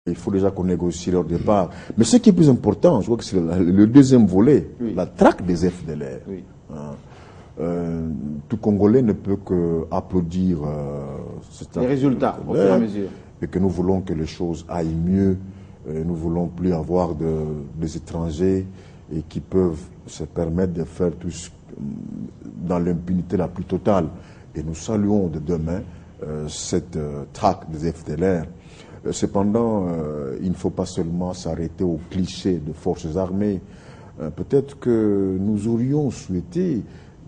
Il faut déjà qu'on négocie leur départ. Mais ce qui est plus important, je crois que c'est le deuxième volet, la traque des FDLR. Oui. Tout Congolais ne peut qu'applaudir les résultats au fur et à mesure. Et que nous voulons que les choses aillent mieux. Nous ne voulons plus avoir des étrangers et qui peuvent se permettre de faire tout dans l'impunité la plus totale. Et nous saluons de demain cette traque des FDLR. Cependant, il ne faut pas seulement s'arrêter aux clichés de forces armées. Peut-être que nous aurions souhaité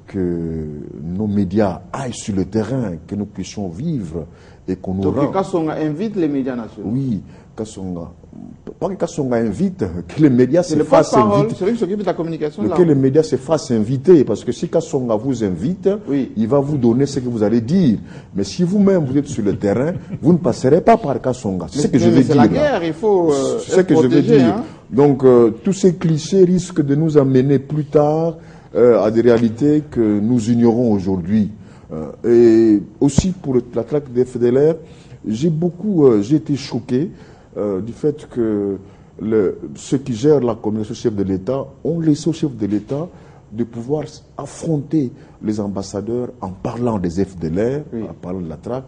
que nos médias aillent sur le terrain, que nous puissions vivre et qu'on nous Donc Kassonga invite les médias nationaux. Oui, Kassonga. Pas que Kassonga invite, que les médias se fassent inviter. C'est lui qui s'occupe de la communication. Que les médias se fassent inviter, parce que si Kassonga vous invite, il va vous donner ce que vous allez dire. Mais si vous-même vous êtes sur le terrain, vous ne passerez pas par Kassonga. C'est ce que je veux dire. C'est la guerre, il faut c'est ce que je veux dire. Hein? Donc tous ces clichés risquent de nous amener plus tard à des réalités que nous ignorons aujourd'hui. Et aussi pour la traque des FDLR, j'ai été choqué du fait que ceux qui gèrent la communication chef de l'État ont laissé au chef de l'État de pouvoir affronter les ambassadeurs en parlant des FDLR, en parlant de la traque.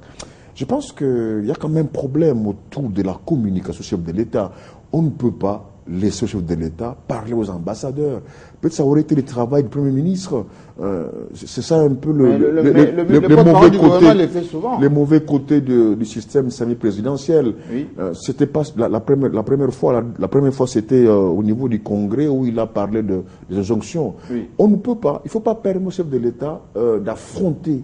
Je pense qu'il y a quand même un problème autour de la communication chef de l'État. On ne peut pas laisser au chef de l'État parler aux ambassadeurs. Peut-être ça aurait été le travail du Premier ministre. C'est ça un peu les mauvais côtés du système semi-présidentiel. Oui. C'était pas la première fois c'était au niveau du Congrès où il a parlé des injonctions. Oui. On ne peut pas, il ne faut pas permettre au chef de l'État d'affronter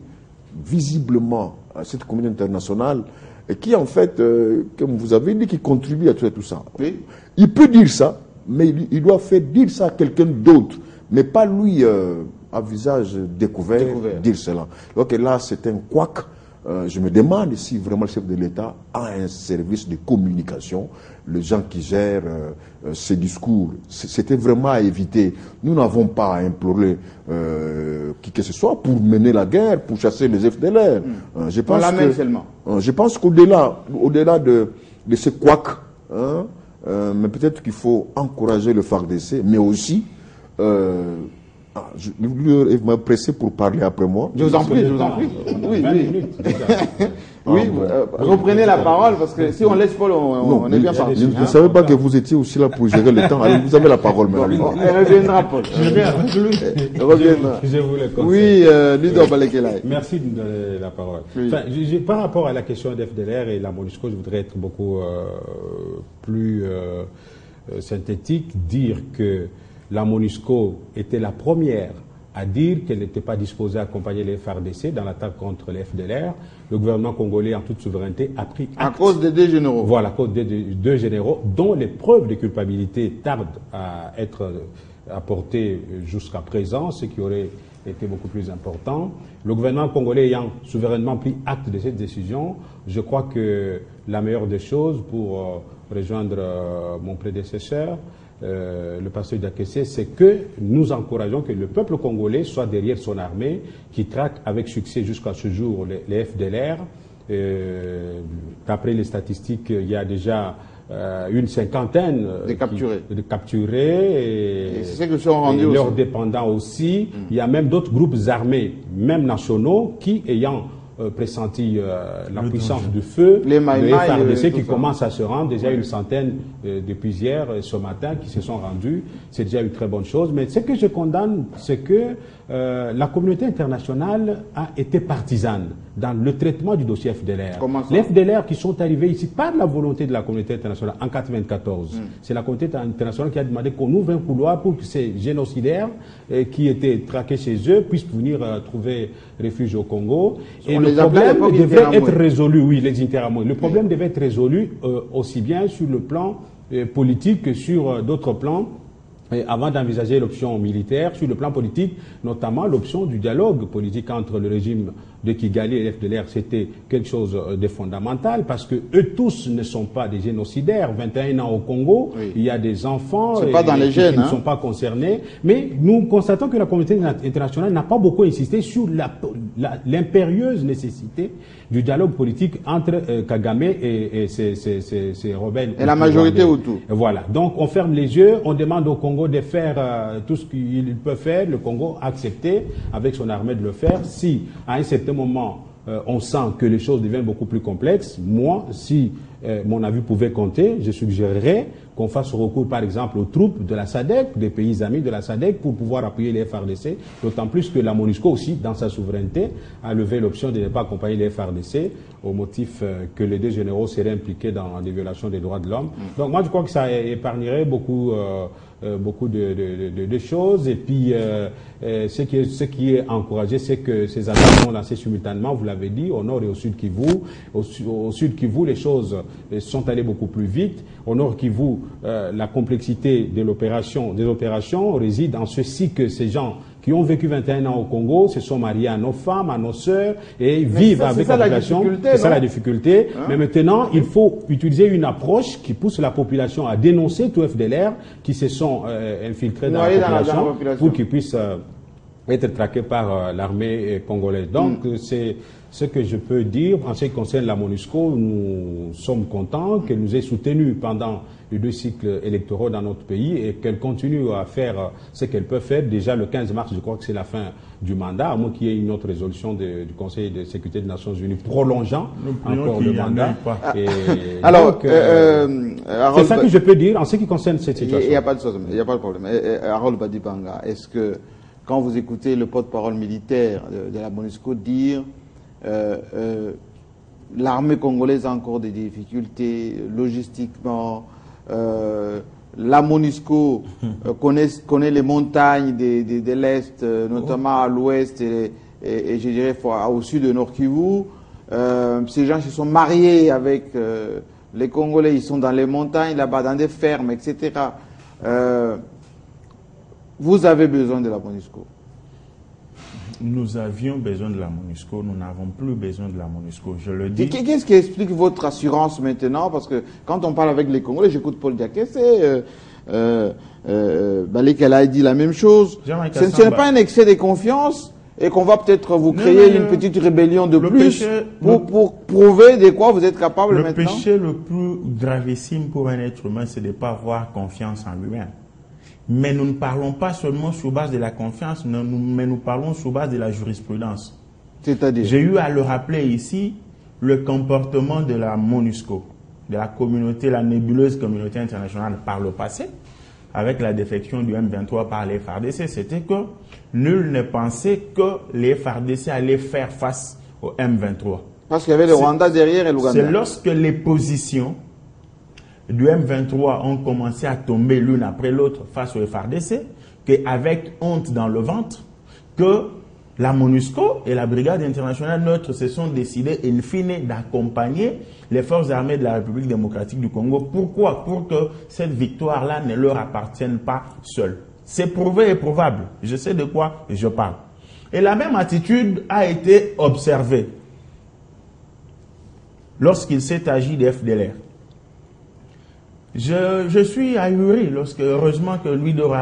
visiblement cette communauté internationale et qui en fait, comme vous avez dit, qui contribue à tout ça. Oui. Il peut dire ça, mais il doit faire dire ça à quelqu'un d'autre, mais pas lui à visage découvert. Dire cela. Donc là, c'est un couac. Je me demande si vraiment le chef de l'État a un service de communication, les gens qui gèrent ces discours. C'était vraiment à éviter. Nous n'avons pas à implorer qui que ce soit pour mener la guerre, pour chasser les FDLR. On l'amène seulement. Je pense qu'au-delà de ce couac, mais peut-être qu'il faut encourager le FARDC, mais aussi je vais me presser pour parler après moi. Je vous en prie. Oui. Reprenez la parole parce que si on laisse Paul, on est bien parti. Je ne savais pas que vous étiez aussi là pour gérer le temps. Allez, vous avez la parole maintenant. Elle reviendra, Paul. Elle reviendra. Je voulais oui, Ludo Balekelaï. Merci de me donner la parole. Oui. Enfin, par rapport à la question d'FDLR et la MONUSCO, je voudrais être beaucoup plus synthétique, dire que la MONUSCO était la première à dire qu'elle n'était pas disposée à accompagner les FARDC dans l'attaque contre les FDLR. Le gouvernement congolais, en toute souveraineté, a pris acte. À cause des deux généraux. Voilà, à cause des deux généraux, dont les preuves de culpabilité tardent à être apportées jusqu'à présent, ce qui aurait été beaucoup plus important. Le gouvernement congolais ayant souverainement pris acte de cette décision, je crois que la meilleure des choses pour rejoindre mon prédécesseur, le pasteur Dakessé, c'est que nous encourageons que le peuple congolais soit derrière son armée, qui traque avec succès jusqu'à ce jour les FDLR. D'après les statistiques, il y a déjà une cinquantaine de capturés et c'est que sont rendus leurs dépendants aussi. Il y a même d'autres groupes armés, même nationaux, qui ayant pressenti la puissance du feu, les FARDC qui commencent à se rendre, déjà une centaine depuis hier, ce matin, qui se sont rendus, c'est déjà une très bonne chose. Mais ce que je condamne, c'est que la communauté internationale a été partisane dans le traitement du dossier FDLR. Les FDLR qui sont arrivés ici par la volonté de la communauté internationale en 1994. C'est la communauté internationale qui a demandé qu'on ouvre un couloir pour que ces génocidaires qui étaient traqués chez eux puissent venir trouver refuge au Congo. Et le problème devait être résolu, oui, les interamoués. Le problème devait être résolu aussi bien sur le plan politique que sur d'autres plans. Et avant d'envisager l'option militaire, sur le plan politique, notamment l'option du dialogue politique entre le régime de Kigali et FDLR, c'était quelque chose de fondamental parce que eux tous ne sont pas des génocidaires. 21 ans au Congo, il y a des enfants qui ne sont pas concernés. Mais nous constatons que la communauté internationale n'a pas beaucoup insisté sur l'impérieuse nécessité du dialogue politique entre Kagame et ses rebelles. Et la majorité Hutu. Voilà. Donc on ferme les yeux, on demande au Congo de faire tout ce qu'il peut faire. Le Congo a accepté avec son armée de le faire. Si à un certain moment on sent que les choses deviennent beaucoup plus complexes, moi, si mon avis pouvait compter, je suggérerais qu'on fasse recours par exemple aux troupes de la SADC, des pays amis de la SADC, pour pouvoir appuyer les FARDC, d'autant plus que la MONUSCO aussi, dans sa souveraineté, a levé l'option de ne pas accompagner les FARDC au motif que les deux généraux seraient impliqués dans des violations des droits de l'homme. Donc moi je crois que ça épargnerait beaucoup de choses. Et puis ce qui est encouragé, c'est que ces attaques sont lancées simultanément, vous l'avez dit, au nord et au sud Kivu. Au sud Kivu, les choses sont allées beaucoup plus vite. Au nord Kivu, la complexité des opérations réside en ceci que ces gens qui ont vécu 21 ans au Congo se sont mariés à nos femmes, à nos sœurs et vivent avec la population. C'est ça la difficulté. Hein? Mais maintenant, il faut utiliser une approche qui pousse la population à dénoncer tout FDLR qui se sont infiltrés dans la population pour qu'ils puissent être traqués par l'armée congolaise. Donc, c'est ce que je peux dire. En ce qui concerne la MONUSCO, nous sommes contents qu'elle nous ait soutenus pendant les 2 cycles électoraux dans notre pays et qu'elle continue à faire ce qu'elle peut faire. Déjà le 15 mars, je crois que c'est la fin du mandat, à moins qu'il y ait une autre résolution du Conseil de sécurité des Nations Unies prolongeant encore le mandat. Alors, c'est ça que je peux dire en ce qui concerne cette situation. Il n'y a pas de problème. Harold Badibanga, est-ce que quand vous écoutez le porte-parole militaire de la MONUSCO dire l'armée congolaise a encore des difficultés logistiquement, la MONUSCO connaît les montagnes de l'Est, notamment à l'Ouest et je dirais au sud de Nord Kivu. Ces gens se sont mariés avec les Congolais, ils sont dans les montagnes, là-bas, dans des fermes, etc. Vous avez besoin de la MONUSCO. Nous avions besoin de la MONUSCO, nous n'avons plus besoin de la MONUSCO, je le dis. Qu'est-ce qui explique votre assurance maintenant? Parce que quand on parle avec les Congolais, j'écoute Paul Diakese, Balekela a dit la même chose. Ce n'est pas un excès de confiance et qu'on va peut-être vous créer une petite rébellion de plus pour prouver de quoi vous êtes capable maintenant? Le péché le plus gravissime pour un être humain, c'est de ne pas avoir confiance en lui-même. Mais nous ne parlons pas seulement sur base de la confiance, mais nous parlons sur base de la jurisprudence. C'est-à-dire? J'ai eu à le rappeler ici, le comportement de la MONUSCO, de la communauté, la nébuleuse communauté internationale par le passé, avec la défection du M23 par les FARDC, c'était que nul ne pensait que les FARDC allaient faire face au M23. Parce qu'il y avait le Rwanda derrière et l'Ouganda. C'est lorsque les positions du M23 ont commencé à tomber l'une après l'autre face au FARDC, qu'avec honte dans le ventre, que la MONUSCO et la Brigade internationale neutre se sont décidés in fine d'accompagner les forces armées de la République démocratique du Congo. Pourquoi? Pour que cette victoire-là ne leur appartienne pas seule. C'est prouvé et probable. Je sais de quoi je parle. Et la même attitude a été observée lorsqu'il s'est agi des FDLR. Je suis ahuri lorsque, heureusement que lui a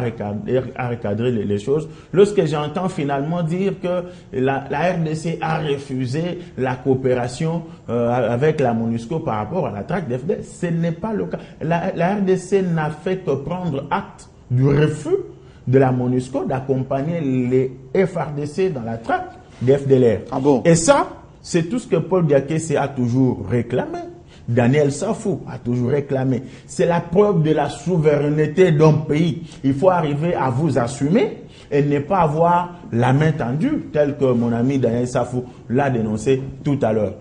recadré les choses, lorsque j'entends finalement dire que la RDC a refusé la coopération avec la MONUSCO par rapport à la traque des FDLR. Ce n'est pas le cas. La RDC n'a fait que prendre acte du refus de la MONUSCO d'accompagner les FARDC dans la traque des FDLR. Ah bon? Et ça, c'est tout ce que Paul Diakese a toujours réclamé. Daniel Safou a toujours réclamé. C'est la preuve de la souveraineté d'un pays. Il faut arriver à vous assumer et ne pas avoir la main tendue, tel que mon ami Daniel Safou l'a dénoncé tout à l'heure.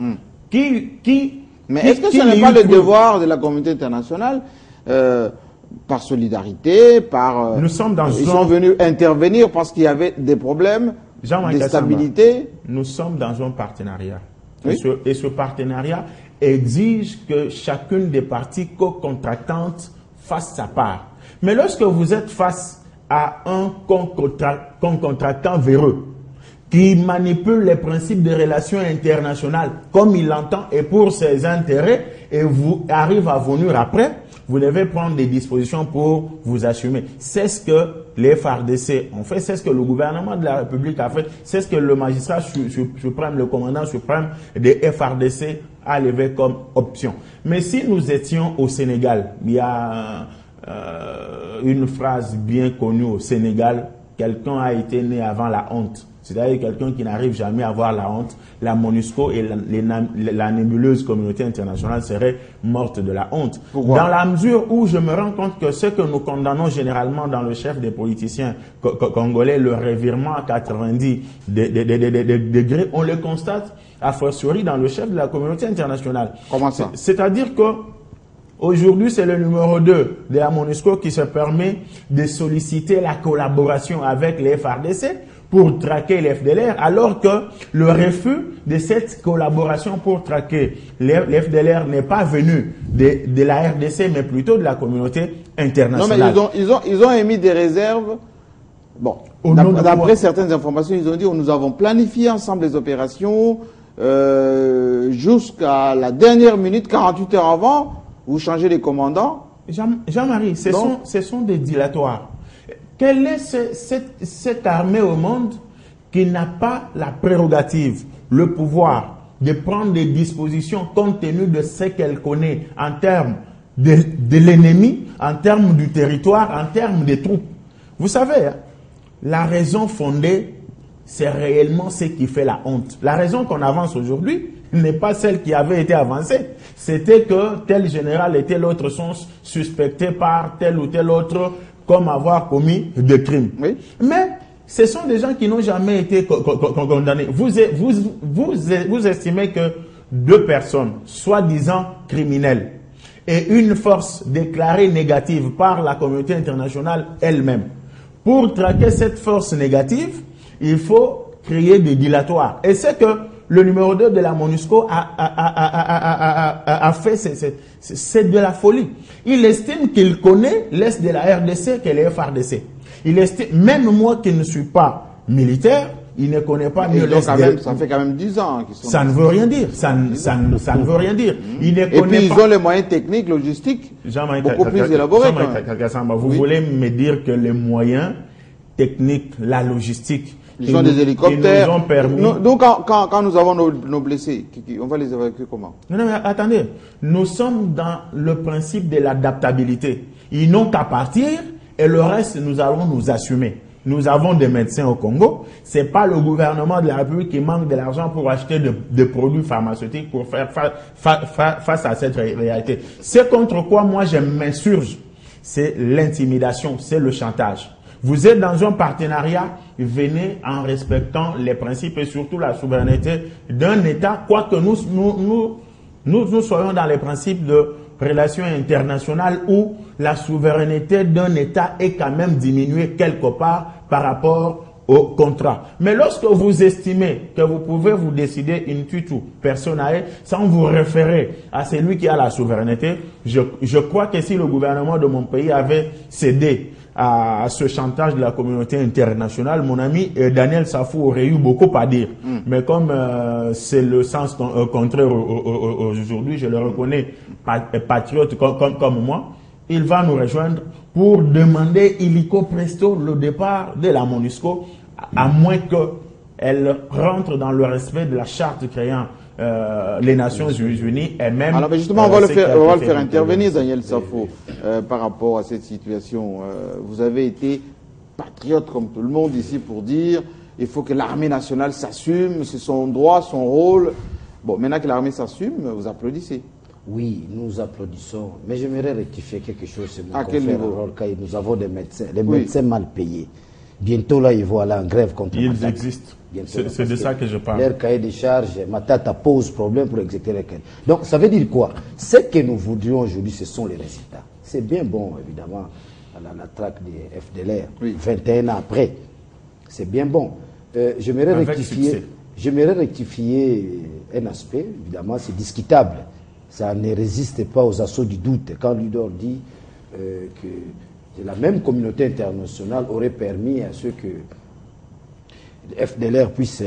Mais est-ce que ce n'est pas le devoir de la communauté internationale, par solidarité, par... Nous sommes dans ils sont venus intervenir parce qu'il y avait des problèmes de stabilité. Nous sommes dans un partenariat. Oui. Et ce partenariat exige que chacune des parties co-contractantes fasse sa part. Mais lorsque vous êtes face à un co-contractant véreux qui manipule les principes des relations internationales comme il l'entend et pour ses intérêts, et vous arrive à venir après, vous devez prendre des dispositions pour vous assumer. C'est ce que les FARDC ont fait, c'est ce que le gouvernement de la République a fait, c'est ce que le magistrat suprême, le commandant suprême des FARDC a levé comme option. Mais si nous étions au Sénégal, il y a une phrase bien connue au Sénégal, quelqu'un a été né avant la honte. C'est-à-dire quelqu'un qui n'arrive jamais à avoir la honte. La MONUSCO et la nébuleuse communauté internationale seraient mortes de la honte. Pourquoi? Dans la mesure où je me rends compte que ce que nous condamnons généralement dans le chef des politiciens congolais, le revirement à 90 degrés, on le constate a fortiori dans le chef de la communauté internationale. Comment ça? C'est-à-dire que aujourd'hui, c'est le numéro 2 de la MONUSCO qui se permet de solliciter la collaboration avec les FARDC pour traquer les FDLR, alors que le refus de cette collaboration pour traquer les FDLR n'est pas venu de la RDC, mais plutôt de la communauté internationale. Non, mais ils ont émis des réserves. Bon, d'après certaines informations, ils ont dit nous avons planifié ensemble les opérations jusqu'à la dernière minute, 48 heures avant, vous changez les commandants. Jean-Marie, ce sont des dilatoires. Quelle est cette armée au monde qui n'a pas la prérogative, le pouvoir de prendre des dispositions compte tenu de ce qu'elle connaît en termes de l'ennemi, en termes du territoire, en termes des troupes? Vous savez, hein, la raison fondée, c'est réellement ce qui fait la honte. La raison qu'on avance aujourd'hui n'est pas celle qui avait été avancée. C'était que tel général et tel autre sont suspectés par tel ou tel autre comme avoir commis des crimes. Oui. Mais ce sont des gens qui n'ont jamais été condamnés. Vous estimez que deux personnes, soi-disant criminelles, et une force déclarée négative par la communauté internationale elle-même. Pour traquer cette force négative, il faut créer des dilatoires. Et c'est que le numéro 2 de la MONUSCO a fait, c'est de la folie. Il estime qu'il connaît l'Est de la RDC que les FARDC. Il estime, même moi qui ne suis pas militaire, il ne connaît pas mieux l'Est. Ça fait quand même 10 ans qu'ils sont. Ça ne veut rien dire. Ça ne veut rien dire. Il ne Et connaît puis pas. ils ont les moyens techniques, logistiques, beaucoup plus élaborés. Vous voulez me dire que les moyens techniques, la logistique, ils ont des hélicoptères. Ils nous ont permis. Donc, quand nous avons nos blessés, on va les évacuer comment? Non, mais attendez. Nous sommes dans le principe de l'adaptabilité. Ils n'ont qu'à partir et le reste, nous allons nous assumer. Nous avons des médecins au Congo. C'est pas le gouvernement de la République qui manque de l'argent pour acheter des produits pharmaceutiques pour faire face à cette réalité. C'est contre quoi moi je m'insurge. C'est l'intimidation, c'est le chantage. Vous êtes dans un partenariat, venez en respectant les principes et surtout la souveraineté d'un État, quoique nous soyons dans les principes de relations internationales où la souveraineté d'un État est quand même diminuée quelque part par rapport au contrat. Mais lorsque vous estimez que vous pouvez vous décider in tutu personae sans vous référer à celui qui a la souveraineté, je crois que si le gouvernement de mon pays avait cédé à ce chantage de la communauté internationale, mon ami Daniel Safou aurait eu beaucoup à dire. Mais comme c'est le sens contraire aujourd'hui, je le reconnais patriote comme moi, il va nous rejoindre pour demander illico presto le départ de la MONUSCO, à moins qu'elle rentre dans le respect de la charte créant les Nations Unies et même... Alors, mais justement, on va le faire intervenir, Daniel Safou, par rapport à cette situation. Vous avez été patriote comme tout le monde ici pour dire il faut que l'armée nationale s'assume, c'est son droit, son rôle. Bon, maintenant que l'armée s'assume, vous applaudissez. Oui, nous applaudissons. Mais j'aimerais rectifier quelque chose. À quel niveau? Nous avons des médecins, les médecins mal payés. Bientôt, là, ils vont aller en grève contre Ils Matata. existent. C'est de ça que je parle. Leur cahier de charges, Matata pose problème pour exécuter lesquels. Donc, ça veut dire quoi? Ce que nous voudrions aujourd'hui, ce sont les résultats. C'est bien bon, évidemment, la traque des FDLR, 21 ans après. C'est bien bon. J'aimerais rectifier un aspect, évidemment, c'est discutable. Ça ne résiste pas aux assauts du doute. Quand Ludor dit que la même communauté internationale aurait permis à ceux que FDLR puisse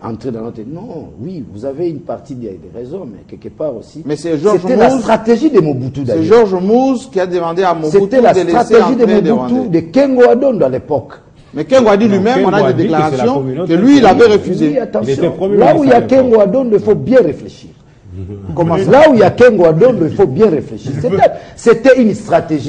entrer dans notre... Non, oui, vous avez une partie des raisons, mais quelque part aussi... Mais c'est Georges C'était la stratégie de Mobutu, d'ailleurs. C'est Georges Mousse qui a demandé à Mobutu de laisser entrer des Rwandais. C'était la stratégie de Mobutu, de Kengo Adondo à l'époque. Mais Kengo a dit lui-même, on a des déclarations, que lui, il avait refusé. Oui, attention, là où il y a Kengo Adondo, il faut bien réfléchir. Là où il y a Kengo Adondo, il faut bien réfléchir. C'était une stratégie.